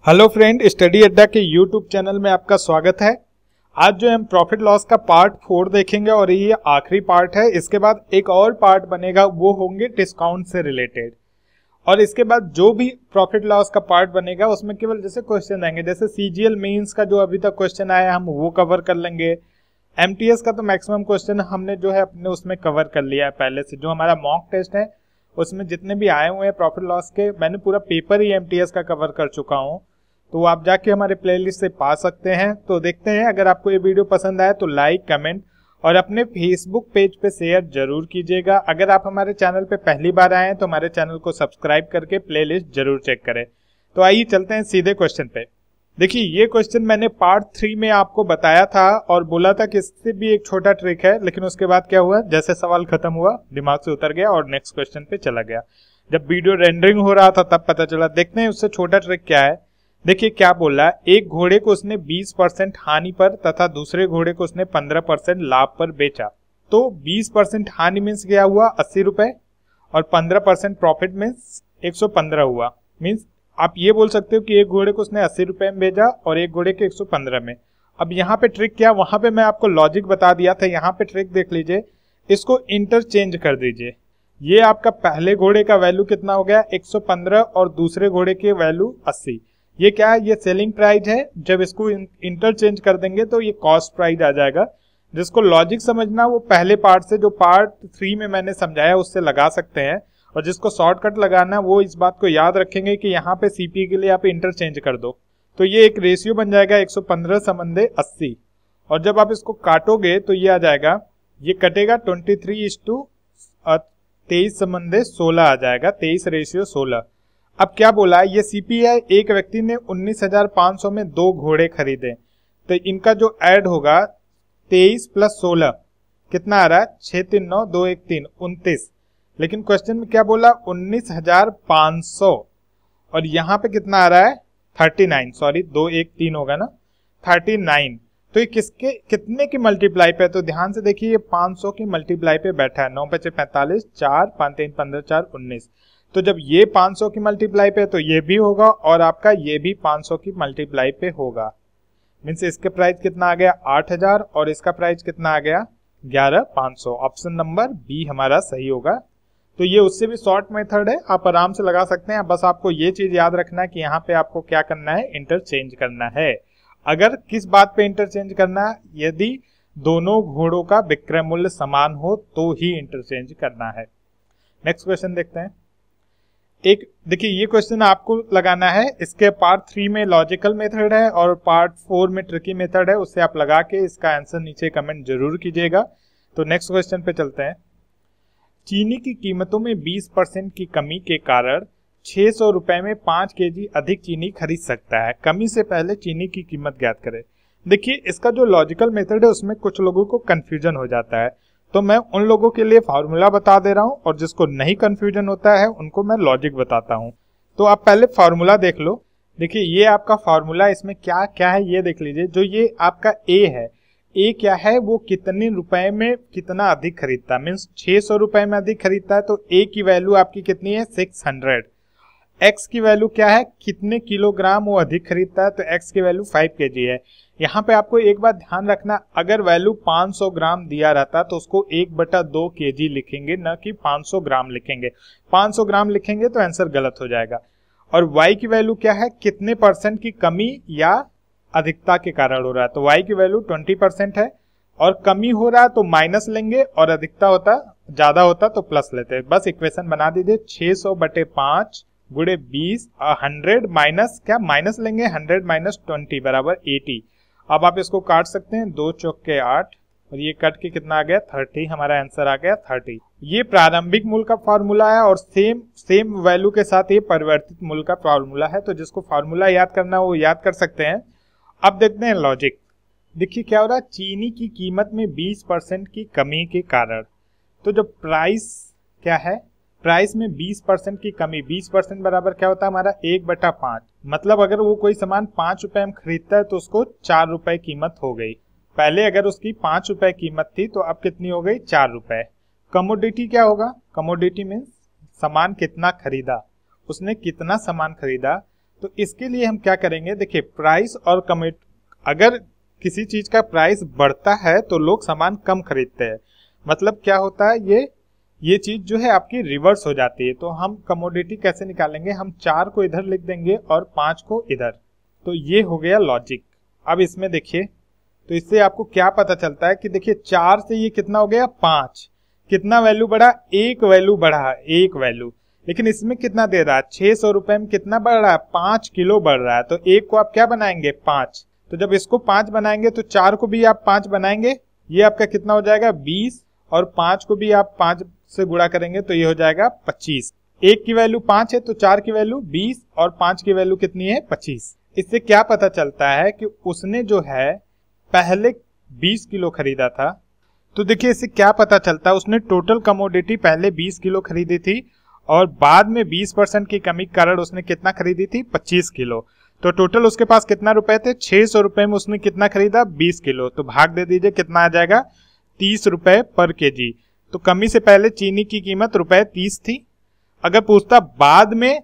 Hello friend, study अड्डा के YouTube channel में आपका स्वागत है। आज जो हम प्रॉफिट लॉस का पार्ट 4 देखेंगे और ये आखिरी पार्ट है। इसके बाद एक और पार्ट बनेगा, वो होंगे डिस्काउंट से रिलेटेड। और इसके बाद जो भी प्रॉफिट लॉस का पार्ट बनेगा उसमें केवल जैसे क्वेश्चन आएंगे, जैसे सीजीएल मेंस का जो अभी तक क्वेश्चन आया हम वो कवर कर लेंगे। एमटीएस का तो मैक्सिमम क्वेश्चन हमने जो है अपने उसमें कवर कर लिया है पहले से। जो हमारा मॉक टेस्ट है उसमें जितने भी आए हुए हैं प्रॉफिट लॉस के, मैंने पूरा पेपर ही एमटीएस का कवर कर चुका हूँ, तो आप जाके हमारे प्लेलिस्ट से पा सकते हैं। तो देखते हैं, अगर आपको ये वीडियो पसंद आए तो लाइक, कमेंट और अपने फेसबुक पेज पे शेयर जरूर कीजिएगा। अगर आप हमारे चैनल पे पहली बार आए हैं तो हमारे चैनल को सब्सक्राइब करके प्लेलिस्ट जरूर चेक करें। तो आइए चलते हैं सीधे क्वेश्चन पे। देखिए, ये क्वेश्चन मैंने पार्ट 3 में आपको बताया था और बोला था कि इससे भी एक छोटा ट्रिक है, लेकिन उसके बाद क्या हुआ, जैसे सवाल खत्म हुआ दिमाग से उतर गया और नेक्स्ट क्वेश्चन पे चला गया। जब वीडियो रेंडरिंग हो रहा था तब पता चला। देखते हैं उससे छोटा ट्रिक क्या है। देखिए क्या बोल रहा है, एक घोड़े को उसने 20% हानि पर तथा दूसरे घोड़े को उसने 15% लाभ पर बेचा। तो 20% हानि मीन्स क्या हुआ, 80 रुपए, और 15% प्रॉफिट मीन्स 115 हुआ। मीन्स आप ये बोल सकते हो कि एक घोड़े को उसने 80 रुपए में बेचा और एक घोड़े के 115 में। अब यहाँ पे ट्रिक क्या, वहां पे मैं आपको लॉजिक बता दिया था, यहाँ पे ट्रिक देख लीजिए। इसको इंटरचेंज कर दीजिए। ये आपका पहले घोड़े का वैल्यू कितना हो गया, 115, और दूसरे घोड़े की वैल्यू 80। ये क्या है, ये सेलिंग प्राइस है। जब इसको इंटरचेंज कर देंगे तो ये कॉस्ट प्राइस आ जाएगा। जिसको लॉजिक समझना वो पहले पार्ट से, जो पार्ट 3 में मैंने समझाया उससे लगा सकते हैं, और जिसको शॉर्टकट लगाना है वो इस बात को याद रखेंगे कि यहाँ पे सीपी के लिए आप इंटरचेंज कर दो। तो ये एक रेशियो बन जाएगा 115 संबंधे 80, और जब आप इसको काटोगे तो ये आ जाएगा, ये कटेगा 23:23 संबंधे 16 आ जाएगा, 23:16। अब क्या बोला है, ये सीपी है। एक व्यक्ति ने 19,500 में 2 घोड़े खरीदे, तो इनका जो ऐड होगा 23 + 16 कितना आ रहा है, 6 3 9 2 1 3 29। लेकिन क्वेश्चन में क्या बोला, 19,500, और यहाँ पे कितना आ रहा है 39, सॉरी 2 1 3 होगा ना, 39। तो ये किसके कितने की मल्टीप्लाई पे है, तो ध्यान से देखिए, ये 500 की मल्टीप्लाई पे बैठा है। 9 × 5 = 45, 4 5 3 15 4 19। तो जब ये 500 की मल्टीप्लाई पे है तो ये भी होगा, और आपका ये भी 500 की मल्टीप्लाई पे होगा। मीन्स इसके प्राइस कितना आ गया, 8,000, और इसका प्राइस कितना आ गया, 11,500। ऑप्शन नंबर बी हमारा सही होगा। तो ये उससे भी शॉर्ट मेथड है, आप आराम से लगा सकते हैं। बस आपको ये चीज याद रखना है कि यहाँ पे आपको क्या करना है, इंटरचेंज करना है। अगर किस बात पे इंटरचेंज करना है, यदि दोनों घोड़ों का विक्रय मूल्य समान हो तो ही इंटरचेंज करना है। नेक्स्ट क्वेश्चन देखते हैं। एक देखिए, ये क्वेश्चन आपको लगाना है। इसके पार्ट 3 में लॉजिकल मेथड है और पार्ट 4 में ट्रिकी मेथड है। उससे आप लगा के इसका आंसर नीचे कमेंट जरूर कीजिएगा। तो नेक्स्ट क्वेश्चन पे चलते हैं। चीनी की कीमतों में 20% की कमी के कारण 600 रुपए में 5 केजी अधिक चीनी खरीद सकता है। कमी से पहले चीनी की कीमत ज्ञात करें। देखिए, इसका जो लॉजिकल मेथड है उसमें कुछ लोगों को कंफ्यूजन हो जाता है, तो मैं उन लोगों के लिए फार्मूला बता दे रहा हूं, और जिसको नहीं कंफ्यूजन होता है उनको मैं लॉजिक बताता हूं। तो आप पहले फार्मूला देख लो। देखिए, ये आपका फार्मूला, इसमें क्या क्या है ये देख लीजिए। जो ये आपका ए है, ए क्या है, वो कितने रुपए में कितना अधिक खरीदता है। मीन्स 600 रुपए में अधिक खरीदता है, तो ए की वैल्यू आपकी कितनी है, 600। एक्स की वैल्यू क्या है, कितने किलोग्राम वो अधिक खरीदता है, तो एक्स की वैल्यू 5 केजी है। यहाँ पे आपको एक बात ध्यान रखना, अगर वैल्यू 500 ग्राम दिया रहता तो उसको 1/2 केजी लिखेंगे, न कि 500 ग्राम लिखेंगे। 500 ग्राम लिखेंगे तो आंसर गलत हो जाएगा। और y की वैल्यू क्या है, कितने % की कमी या अधिकता के कारण हो रहा है, तो y की वैल्यू 20% है, और कमी हो रहा है तो माइनस लेंगे, और अधिकता होता ज्यादा होता तो प्लस लेते हैं। बस इक्वेशन बना दीजिए, 600/5 गुणे 20, 100 माइनस क्या, माइनस लेंगे 100 - 20 = 80। अब आप इसको काट सकते हैं, 2 चौके 8, और ये कट के कितना आ गया, 30। हमारा आंसर आ गया 30। ये प्रारंभिक मूल्य का फार्मूला है, और सेम वैल्यू के साथ ये परिवर्तित मूल्य का फार्मूला है। तो जिसको फार्मूला याद करना है वो याद कर सकते हैं। अब देखते हैं लॉजिक। देखिए क्या हो रहा है, चीनी की कीमत में 20% की कमी के कारण, तो जो प्राइस क्या है, प्राइस में 20% की कमी, 20% बराबर क्या होता है हमारा, 1/5। मतलब अगर वो कोई सामान 5 रुपए में खरीदता है तो उसको 4 रुपए कीमत हो गई। पहले अगर उसकी 5 रुपए कीमत थी तो अब कितनी हो गई, 4 रुपए। कमोडिटी क्या होगा, कमोडिटी मीन्स सामान कितना खरीदा, उसने कितना सामान खरीदा, तो इसके लिए हम क्या करेंगे, देखिए प्राइस और अगर किसी चीज का प्राइस बढ़ता है तो लोग सामान कम खरीदते हैं, मतलब क्या होता है, ये चीज जो है आपकी रिवर्स हो जाती है। तो हम कमोडिटी कैसे निकालेंगे, हम 4 को इधर लिख देंगे और 5 को इधर। तो ये हो गया लॉजिक। अब इसमें देखिए, तो इससे आपको क्या पता चलता है कि देखिए 4 से ये कितना हो गया 5, कितना वैल्यू बढ़ा, 1 वैल्यू बढ़ा, 1 वैल्यू। लेकिन इसमें कितना दे रहा है, 600 रुपए में कितना बढ़ रहा है, 5 किलो बढ़ रहा है। तो 1 को आप क्या बनाएंगे 5, तो जब इसको 5 बनाएंगे तो 4 को भी आप 5 बनाएंगे, ये आपका कितना हो जाएगा 20, और 5 को भी आप 5 से गुणा करेंगे तो ये हो जाएगा 25। 1 की वैल्यू 5 है तो 4 की वैल्यू 20 और 5 की वैल्यू कितनी है 25। इससे क्या पता चलता है कि उसने जो है पहले 20 किलो खरीदा था। तो देखिए इससे क्या पता चलता है, उसने टोटल कमोडिटी पहले 20 किलो खरीदी थी और बाद में 20% की कमी के कारण उसने कितना खरीदी थी 25 किलो। तो टोटल उसके पास कितना रुपए थे, 600 रुपए में उसने कितना खरीदा 20 किलो। तो भाग दे दीजिए, कितना आ जाएगा 30 रुपए पर केजी। तो कमी से पहले चीनी की कीमत रुपए 30 थी। अगर पूछता बाद में,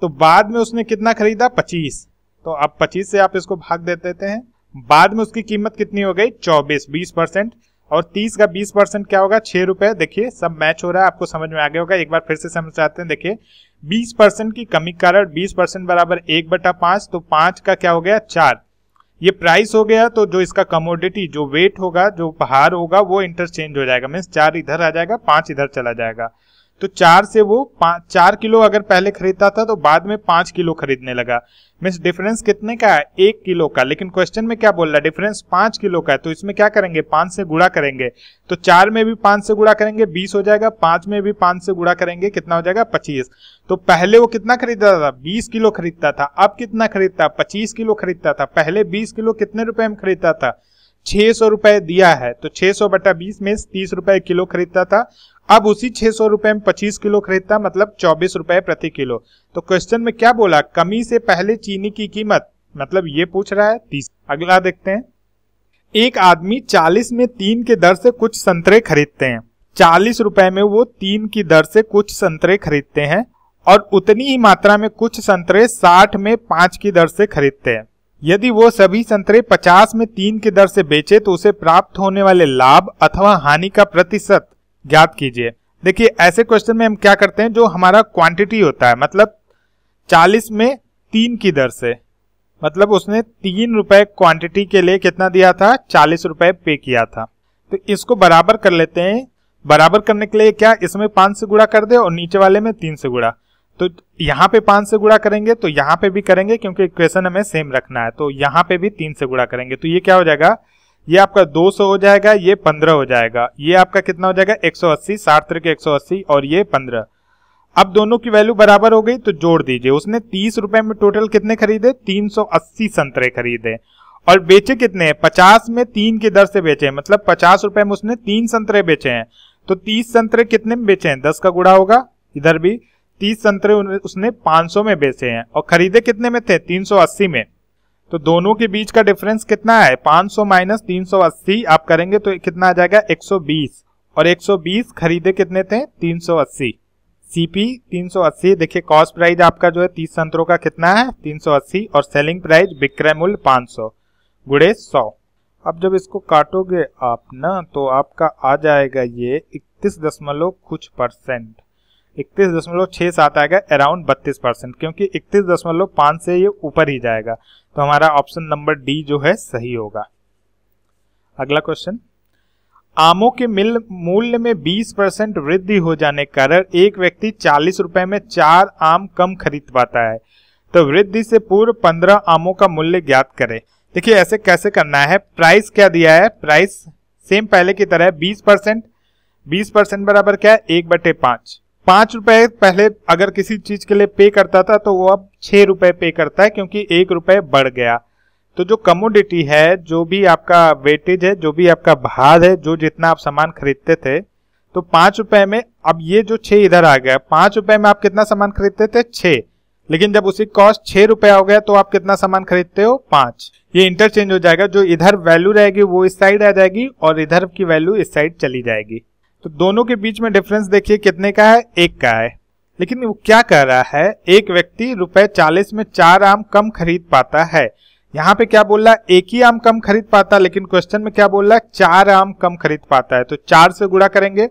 तो बाद में उसने कितना खरीदा 25, तो अब 25 से आप इसको भाग दे देते हैं। बाद में उसकी कीमत कितनी हो गई 24, 20%, और 30 का 20% क्या होगा 6 रुपए। देखिए सब मैच हो रहा है, आपको समझ में आ गया होगा। एक बार फिर से समझाते हैं। देखिए 20% की कमी के कारण 20% बराबर 1/5, तो 5 का क्या हो गया 4, ये प्राइस हो गया। तो जो इसका कमोडिटी जो वेट होगा, जो भार होगा, वो इंटरचेंज हो जाएगा, मीन्स 4 इधर आ जाएगा, 5 इधर चला जाएगा। तो 4 से वो 4 किलो अगर पहले खरीदता था तो बाद में 5 किलो खरीदने लगा, मीन्स डिफरेंस कितने का है 1 किलो का। लेकिन क्वेश्चन में क्या बोल रहा है, डिफरेंस 5 किलो का है। तो इसमें क्या करेंगे 5 से गुणा करेंगे, तो 4 में भी 5 से गुणा करेंगे 20 हो जाएगा, 5 में भी 5 से गुणा करेंगे कितना हो जाएगा 25। तो पहले वो कितना खरीदता था 20 किलो खरीदता था, अब कितना खरीदता 25 किलो खरीदता था। पहले 20 किलो कितने रुपए में खरीदता था 600 रुपए दिया है, तो 600/20 में 30 रुपए किलो खरीदता था। अब उसी 600 रुपए में 25 किलो खरीदता, मतलब 24 रुपए प्रति किलो। तो क्वेश्चन में क्या बोला, कमी से पहले चीनी की कीमत, मतलब ये पूछ रहा है 30। अगला देखते हैं, एक आदमी 40 में 3 की दर से कुछ संतरे खरीदते हैं। 40 रुपए में वो 3 की दर से कुछ संतरे खरीदते हैं और उतनी ही मात्रा में कुछ संतरे 60 में 5 की दर से खरीदते हैं। यदि वो सभी संतरे 50 में 3 की दर से बेचे तो उसे प्राप्त होने वाले लाभ अथवा हानि का प्रतिशत ज्ञात कीजिए। देखिए ऐसे क्वेश्चन में हम क्या करते हैं, जो हमारा क्वांटिटी होता है, मतलब 40 में 3 की दर से, मतलब उसने 3 रुपए क्वांटिटी के लिए कितना दिया था 40 रुपए पे किया था। तो इसको बराबर कर लेते हैं। बराबर करने के लिए क्या, इसमें 5 से गुणा कर दे और नीचे वाले में 3 से गुणा। तो यहाँ पे 5 से गुणा करेंगे तो यहाँ पे भी करेंगे, क्योंकि इक्वेशन हमें सेम रखना है। तो यहाँ पे भी 3 से गुणा करेंगे, तो ये क्या हो जाएगा, ये आपका 200 हो जाएगा, ये 15 हो जाएगा, ये आपका कितना हो जाएगा 180, 60 के 180 और ये 15। अब दोनों की वैल्यू बराबर हो गई तो जोड़ दीजिए। उसने 30 रुपए में टोटल कितने खरीदे 380 संतरे खरीदे और बेचे कितने 50 में 3 की दर से बेचे, मतलब 50 रुपए में उसने 3 संतरे बेचे हैं। तो 30 संतरे कितने में बेचे हैं, 10 का गुणा होगा, इधर भी 30 संतरे उसने 500 में बेचे हैं और खरीदे कितने में थे 380 में। तो दोनों के बीच का डिफरेंस कितना है 500 माइनस 380 आप करेंगे तो कितना आ जाएगा 120, और 120 खरीदे कितने थे 380। सीपी 380, देखिए कॉस्ट प्राइस आपका जो है 30 संतरों का कितना है 380 और सेलिंग प्राइस विक्रय मूल्य 500 गुणे 100। अब जब इसको काटोगे आप ना तो आपका आ जाएगा ये 31 कुछ परसेंट, 31.67 आएगा, अराउंड 32%, क्योंकि 31.5 से ये ऊपर ही जाएगा। तो हमारा ऑप्शन नंबर डी जो है सही होगा। अगला क्वेश्चन, आमों के मूल्य में 20% वृद्धि हो जाने के कारण एक व्यक्ति 40 रुपए में 4 आम कम खरीद पाता है, तो वृद्धि से पूर्व 15 आमों का मूल्य ज्ञात करें। देखिए ऐसे कैसे करना है, प्राइस क्या दिया है, प्राइस सेम पहले की तरह 20% बराबर क्या है 1/5। 5 रुपए पहले अगर किसी चीज के लिए पे करता था तो वो अब 6 रुपए पे करता है, क्योंकि 1 रुपए बढ़ गया। तो जो कमोडिटी है, जो भी आपका वेटेज है, जो भी आपका भार है, जो जितना आप सामान खरीदते थे, तो 5 रुपए में अब ये जो 6 इधर आ गया, 5 रुपए में आप कितना सामान खरीदते थे 6, लेकिन जब उसी कॉस्ट 6 रुपए हो गया तो आप कितना सामान खरीदते हो 5। ये इंटरचेंज हो जाएगा, जो इधर वैल्यू रहेगी वो इस साइड आ जाएगी और इधर की वैल्यू इस साइड चली जाएगी। तो दोनों के बीच में डिफरेंस देखिए कितने का है 1 का है। लेकिन वो क्या कह रहा है, एक व्यक्ति ₹40 में 4 आम कम खरीद पाता है। यहाँ पे क्या बोल रहा है, एक ही आम कम खरीद पाता, लेकिन क्वेश्चन में क्या बोल रहा है, 4 आम कम खरीद पाता है। तो 4 से गुणा करेंगे,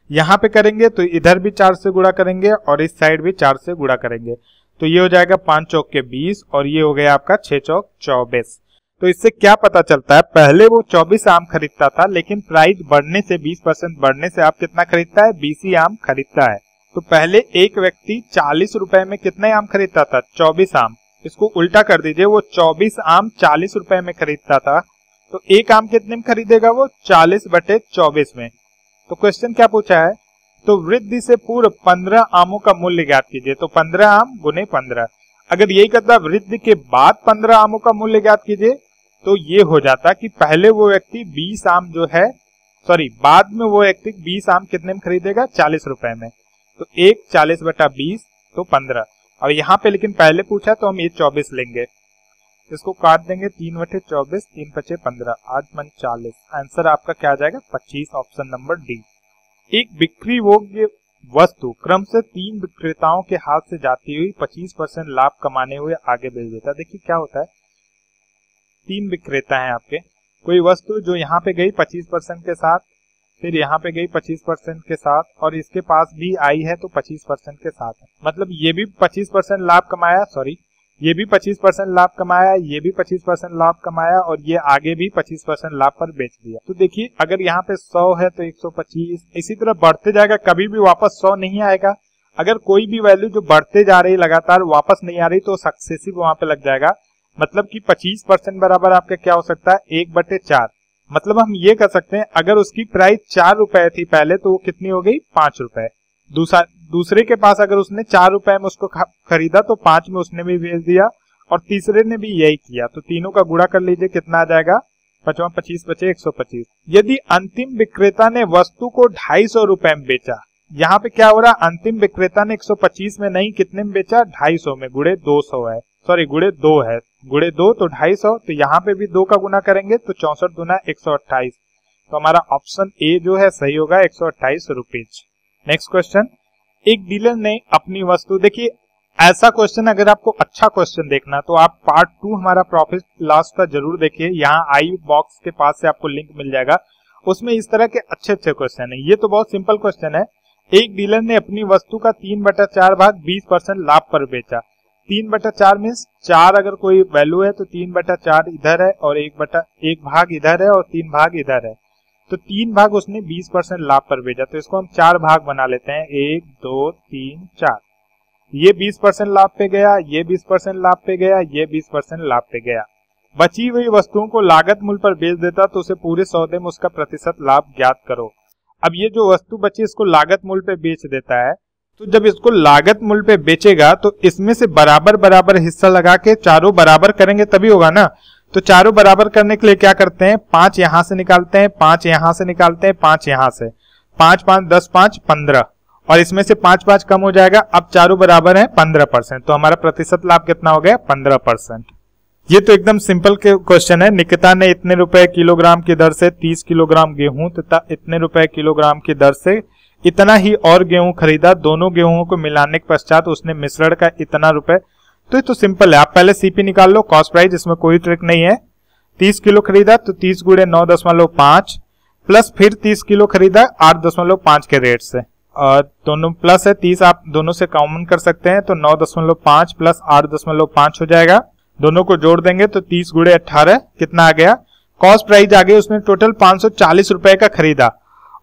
यहाँ पे करेंगे तो इधर भी 4 से गुणा करेंगे और इस साइड भी 4 से गुणा करेंगे, तो ये हो जाएगा 5 चौक के 20 और ये हो गया आपका 6 चौक 24। तो इससे क्या पता चलता है, पहले वो 24 आम खरीदता था, लेकिन प्राइस बढ़ने से 20% बढ़ने से आप कितना खरीदता है, 20 ही आम खरीदता है। तो पहले एक व्यक्ति 40 रुपए में कितने आम खरीदता था, 24 आम। इसको उल्टा कर दीजिए, वो 24 आम 40 रुपए में खरीदता था, तो एक आम कितने में खरीदेगा, वो 40/24 में। तो क्वेश्चन क्या पूछा है, तो वृद्धि से पूर्व 15 आमों का मूल्य ज्ञात कीजिए। तो 15 आम गुने 15, अगर यही कहता वृद्धि के बाद 15 आमों का मूल्य ज्ञात कीजिए, तो ये हो जाता कि पहले वो व्यक्ति 20 आम जो है, बाद में वो व्यक्ति 20 आम कितने में खरीदेगा, 40 रुपए में। तो 1 40/20 तो 15। और यहाँ पे लेकिन पहले पूछा तो हम ये 24 लेंगे, इसको काट देंगे, 3/24, 3 × 5 = 15, 8 × 40। आंसर आपका क्या आ जाएगा, 25, ऑप्शन नंबर डी। एक बिक्री योग्य वस्तु क्रम से 3 विक्रेताओं के हाथ से जाती हुई 25% लाभ कमाने हुए आगे बेच देता है। देखिए क्या होता है, 3 विक्रेता हैं आपके, कोई वस्तु जो यहाँ पे गई 25% के साथ, फिर यहाँ पे गई 25% के साथ, और इसके पास भी आई है तो 25% के साथ है। मतलब ये भी 25% लाभ कमाया, ये भी 25% लाभ कमाया, ये भी 25% लाभ कमाया, और ये आगे भी 25% लाभ पर बेच दिया। तो देखिए अगर यहाँ पे 100 है तो 125, इसी तरह बढ़ते जाएगा, कभी भी वापस 100 नहीं आएगा। अगर कोई भी वैल्यू जो बढ़ते जा रही लगातार वापस नहीं आ रही तो सक्सेसिव वहां पे लग जाएगा। मतलब कि 25% बराबर आपका क्या हो सकता है, 1/4। मतलब हम ये कर सकते हैं, अगर उसकी प्राइस 4 रुपए थी पहले, तो वो कितनी हो गई, 5 रुपए। दूसरे के पास अगर उसने 4 रुपए में उसको खरीदा तो 5 में उसने भी बेच दिया, और तीसरे ने भी यही किया। तो तीनों का गुणा कर लीजिए, कितना आ जाएगा, 5 × 25 = 125। यदि अंतिम विक्रेता ने वस्तु को 250 रुपए में बेचा, यहाँ पे क्या हो रहा, अंतिम विक्रेता ने 125 में नहीं, कितने में बेचा, 250 में, गुणे 200 है, गुणे 2 है, गुणे 2 तो 250, तो यहाँ पे भी 2 का गुना करेंगे तो 64 दूना 128। तो हमारा ऑप्शन ए जो है सही होगा, 128 रुपीज। नेक्स्ट क्वेश्चन, एक डीलर ने अपनी वस्तु, देखिए ऐसा क्वेश्चन अगर आपको अच्छा क्वेश्चन देखना तो आप पार्ट 2 हमारा प्रॉफिट लॉस का जरूर देखिए, यहाँ आई बॉक्स के पास से आपको लिंक मिल जाएगा, उसमें इस तरह के अच्छे क्वेश्चन है। ये तो बहुत सिंपल क्वेश्चन है, एक डीलर ने अपनी वस्तु का 3/4 भाग 20% लाभ पर बेचा। 3/4 मीन्स 4 अगर कोई वैल्यू है तो 3/4 इधर है और 1 भाग इधर है और 3 भाग इधर है, तो 3 भाग उसने 20% लाभ पर भेजा। तो इसको हम 4 भाग बना लेते हैं, 1 2 3 4। ये 20% लाभ पे गया, ये 20% लाभ पे गया, ये 20% लाभ पे गया। बची हुई वस्तुओं को लागत मूल्य पर बेच देता तो उसे पूरे सौदे में उसका प्रतिशत लाभ ज्ञात करो। अब ये जो वस्तु बची इसको लागत मूल्य पे बेच देता है, तो जब इसको लागत मूल्य पे बेचेगा तो इसमें से बराबर हिस्सा लगा के चारों बराबर करेंगे तभी होगा ना। तो चारों बराबर करने के लिए क्या करते हैं, 5 यहां से निकालते हैं, 5 यहां से निकालते हैं, 5 यहां से, 5 5 10 5 15, और इसमें से 5 5 कम हो जाएगा। अब चारों बराबर हैं 15%, तो हमारा प्रतिशत लाभ कितना हो गया, 15%। ये तो एकदम सिंपल क्वेश्चन है। निकिता ने इतने रुपए किलोग्राम की दर से 30 किलोग्राम गेहूं तथा इतने रुपए किलोग्राम की दर से इतना ही और गेहूं खरीदा। दोनों गेहूं को मिलाने के पश्चात उसने मिश्रण का इतना रुपए। तो ये तो सिंपल है, आप पहले सीपी निकाल लो, कॉस्ट प्राइस, इसमें कोई ट्रिक नहीं है। 30 किलो खरीदा तो 30 × 9.5 प्लस फिर 30 किलो खरीदा 8.5 के रेट से, और दोनों प्लस है, 30 आप दोनों से कॉमन कर सकते हैं, तो 9.5 प्लस 8.5 हो जाएगा। दोनों को जोड़ देंगे तो 30 × 18 कितना आ गया, कॉस्ट प्राइस आ गई। उसने टोटल 540 रुपए का खरीदा,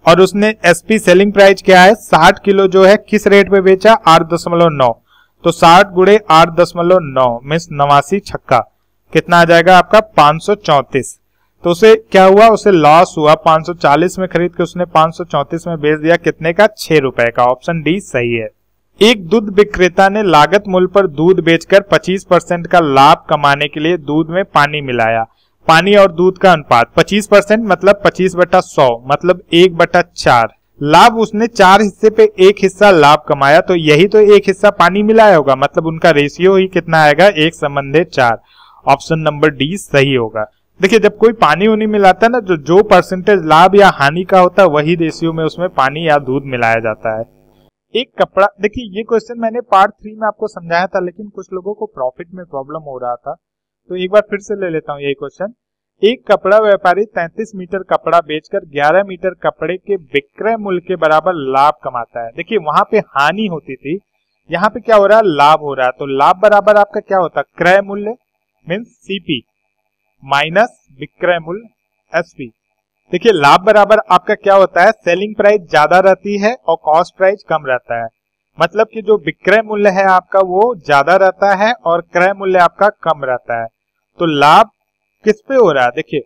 और उसने एसपी सेलिंग प्राइस क्या है, 60 किलो जो है किस रेट पे बेचा, 8.9, तो 60 × 8.9 मीन्स 89 छक्का, कितना आ जाएगा आपका 534। तो उसे क्या हुआ, उसे लॉस हुआ, 540 में खरीद के उसने 534 में बेच दिया, कितने का, 6 रुपए का। ऑप्शन डी सही है। एक दूध विक्रेता ने लागत मूल्य पर दूध बेचकर 25% का लाभ कमाने के लिए दूध में पानी मिलाया। पानी और दूध का अनुपात 25% मतलब 25/100 मतलब 1/4। लाभ उसने 4 हिस्से पे 1 हिस्सा लाभ कमाया, तो यही तो 1 हिस्सा पानी मिलाया होगा, मतलब उनका रेशियो ही कितना आएगा, 1:4। ऑप्शन नंबर डी सही होगा। देखिए जब कोई पानी उनी मिलाता है ना, जो परसेंटेज लाभ या हानि का होता है वही रेशियो में उसमें पानी या दूध मिलाया जाता है। एक कपड़ा, देखिए ये क्वेश्चन मैंने पार्ट 3 में आपको समझाया था, लेकिन कुछ लोगों को प्रॉफिट में प्रॉब्लम हो रहा था, तो एक बार फिर से ले लेता हूँ यही क्वेश्चन। एक कपड़ा व्यापारी 33 मीटर कपड़ा बेचकर 11 मीटर कपड़े के विक्रय मूल्य के बराबर लाभ कमाता है। देखिए वहां पे हानि होती थी, यहाँ पे क्या हो रहा है, लाभ हो रहा है। तो लाभ बराबर आपका क्या होता है, क्रय मूल्य मीन्स सीपी माइनस विक्रय मूल्य एसपी। देखिए लाभ बराबर आपका क्या होता है, सेलिंग प्राइस ज्यादा रहती है और कॉस्ट प्राइस कम रहता है। मतलब कि जो विक्रय मूल्य है आपका वो ज्यादा रहता है और क्रय मूल्य आपका कम रहता है। तो लाभ किस पे हो रहा है, देखिए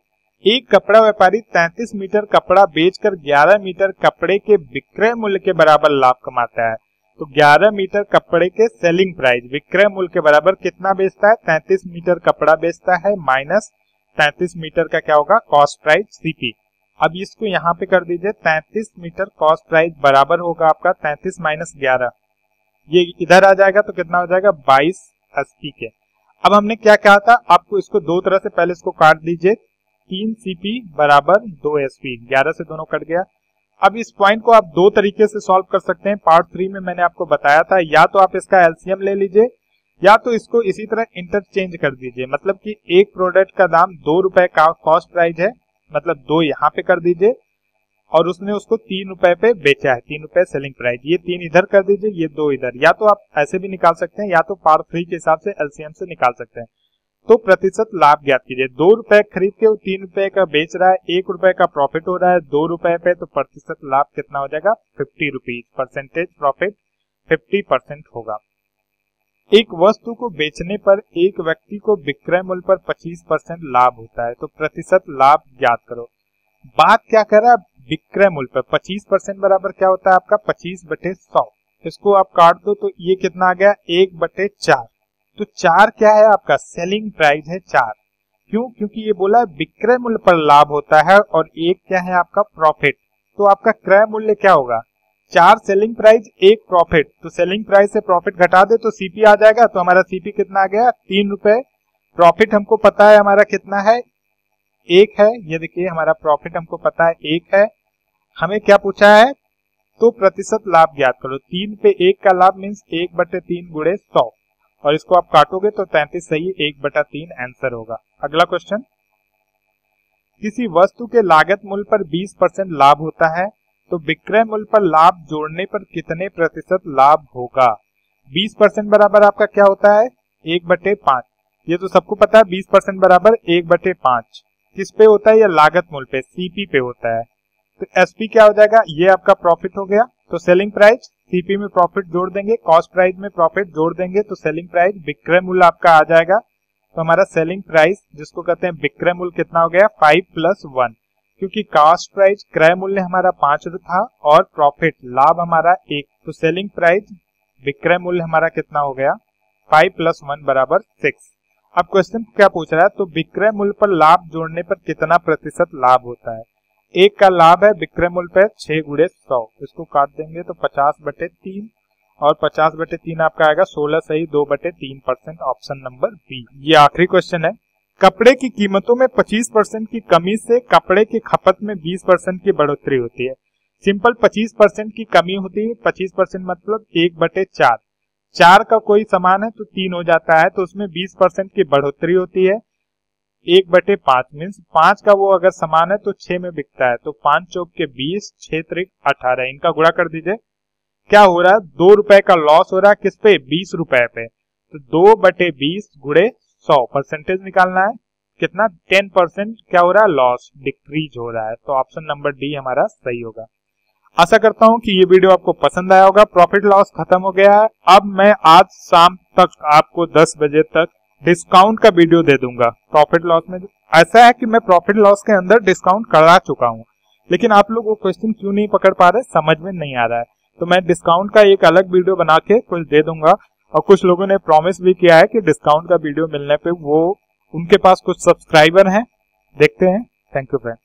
एक कपड़ा व्यापारी 33 मीटर कपड़ा बेचकर 11 मीटर कपड़े के विक्रय मूल्य के बराबर लाभ कमाता है। तो 11 मीटर कपड़े के सेलिंग प्राइस विक्रय मूल्य के बराबर कितना बेचता है, 33 मीटर कपड़ा बेचता है माइनस 33 मीटर का क्या होगा, कॉस्ट प्राइस सीपी। अब इसको यहाँ पे कर दीजिए, 33 मीटर कॉस्ट प्राइस बराबर होगा आपका 33 माइनस 11, ये इधर आ जाएगा तो कितना हो जाएगा 22 एसपी के। अब हमने क्या कहा था आपको, इसको दो तरह से पहले इसको काट दीजिए, 3 सीपी बराबर 2 एसपी, 11 से दोनों कट गया। अब इस पॉइंट को आप दो तरीके से सॉल्व कर सकते हैं, पार्ट 3 में मैंने आपको बताया था, या तो आप इसका एलसीएम ले लीजिए या तो इसको इसी तरह इंटरचेंज कर दीजिए। मतलब कि एक प्रोडक्ट का दाम 2 रुपए का कॉस्ट प्राइस है, मतलब 2 यहाँ पे कर दीजिए और उसने उसको 3 रुपए पे बेचा है, 3 रुपए सेलिंग प्राइस, ये 3 इधर कर दीजिए, ये 2 इधर। या तो आप ऐसे भी निकाल सकते हैं या तो पार्ट 3 के हिसाब से एलसीएम से निकाल सकते हैं। तो प्रतिशत लाभ ज्ञात कीजिए, 2 रुपए खरीद के वो 3 रुपए का बेच रहा है, 1 रुपए का प्रॉफिट हो रहा है 2 रुपए पे, तो प्रतिशत लाभ कितना हो जाएगा 50 रुपीज, परसेंटेज प्रॉफिट 50% होगा। एक वस्तु को बेचने पर एक व्यक्ति को विक्रय मूल्य पर 25% लाभ होता है, तो प्रतिशत लाभ ज्ञात करो। बात क्या कर रहा है, विक्रय मूल्य पर 25% बराबर क्या होता है आपका 25/100। इसको आप काट दो तो ये कितना आ गया 1/4। तो 4 क्या है आपका सेलिंग प्राइस है 4, क्यों, क्योंकि ये बोला है विक्रय मूल्य पर लाभ होता है और 1 क्या है आपका प्रॉफिट। तो आपका क्रय मूल्य क्या होगा 4 सेलिंग प्राइस 1 प्रॉफिट, तो सेलिंग प्राइस से प्रॉफिट घटा दे तो सीपी आ जाएगा। तो हमारा सीपी कितना आ गया 3 रुपए, प्रॉफिट हमको पता है हमारा कितना है 1 है, ये देखिए हमारा प्रॉफिट हमको पता है 1 है। हमें क्या पूछा है, तो प्रतिशत लाभ ज्ञात करो। 3 पे 1 का लाभ मीन्स 1/3 गुणे 100, और इसको आप काटोगे तो 33 सही 1/3 आंसर होगा। अगला क्वेश्चन, किसी वस्तु के लागत मूल्य पर 20% लाभ होता है, तो विक्रय मूल्य पर लाभ जोड़ने पर कितने प्रतिशत लाभ होगा। 20% बराबर आपका क्या होता है 1/5, ये तो सबको पता है 20% बराबर 1/5 किस पे होता है, ये लागत मूल्य पे सीपी पे होता है। तो एसपी क्या हो जाएगा, ये आपका प्रॉफिट हो गया, तो सेलिंग प्राइस सीपी में प्रॉफिट जोड़ देंगे, कॉस्ट प्राइस में प्रॉफिट जोड़ देंगे, तो सेलिंग प्राइस विक्रय मूल्य आपका आ जाएगा। तो हमारा सेलिंग प्राइस जिसको कहते हैं विक्रय मूल्य कितना हो गया 5 + 1, क्योंकि कॉस्ट प्राइस क्रय मूल्य हमारा 5 था और प्रॉफिट लाभ हमारा 1, तो सेलिंग प्राइस विक्रय मूल्य हमारा कितना हो गया 5 + 1 बराबर 6। अब क्वेश्चन क्या पूछ रहा है, तो विक्रय मूल्य पर लाभ जोड़ने पर कितना प्रतिशत लाभ होता है। 1 का लाभ है विक्रय मूल्य पे 6 गुणे 100, इसको काट देंगे तो 50/3 और 50/3 आपका आएगा 16 सही 2/3%, ऑप्शन नंबर बी। ये आखिरी क्वेश्चन है, कपड़े की कीमतों में 25% की कमी से कपड़े की खपत में 20% की बढ़ोतरी होती है। सिंपल 25% की कमी होती है, 25% मतलब 1/4, 4 का कोई सामान है तो 3 हो जाता है, तो उसमें 20% की बढ़ोतरी होती है। 1/5 मीन्स 5 का वो अगर सामान है तो 6 में बिकता है, तो 5 चौक के 20, 6 त्रिक 18, इनका गुणा कर दीजिए। क्या हो रहा है 2 रुपए का लॉस हो रहा है किस पे 20 रुपए पे, तो 2/20 गुणे 100 परसेंटेज निकालना है, कितना 10% क्या हो रहा है लॉस डिक्रीज हो रहा है, तो ऑप्शन नंबर डी हमारा सही होगा। आशा करता हूं कि ये वीडियो आपको पसंद आया होगा। प्रॉफिट लॉस खत्म हो गया है, अब मैं आज शाम तक आपको 10 बजे तक डिस्काउंट का वीडियो दे दूंगा। प्रॉफिट लॉस में ऐसा है कि मैं प्रॉफिट लॉस के अंदर डिस्काउंट करा चुका हूं, लेकिन आप लोग वो क्वेश्चन क्यों नहीं पकड़ पा रहे, समझ में नहीं आ रहा है, तो मैं डिस्काउंट का एक अलग वीडियो बना के कुछ दे दूंगा। और कुछ लोगों ने प्रॉमिस भी किया है कि डिस्काउंट का वीडियो मिलने पे वो उनके पास कुछ सब्सक्राइबर हैं, देखते हैं। Thank you friend.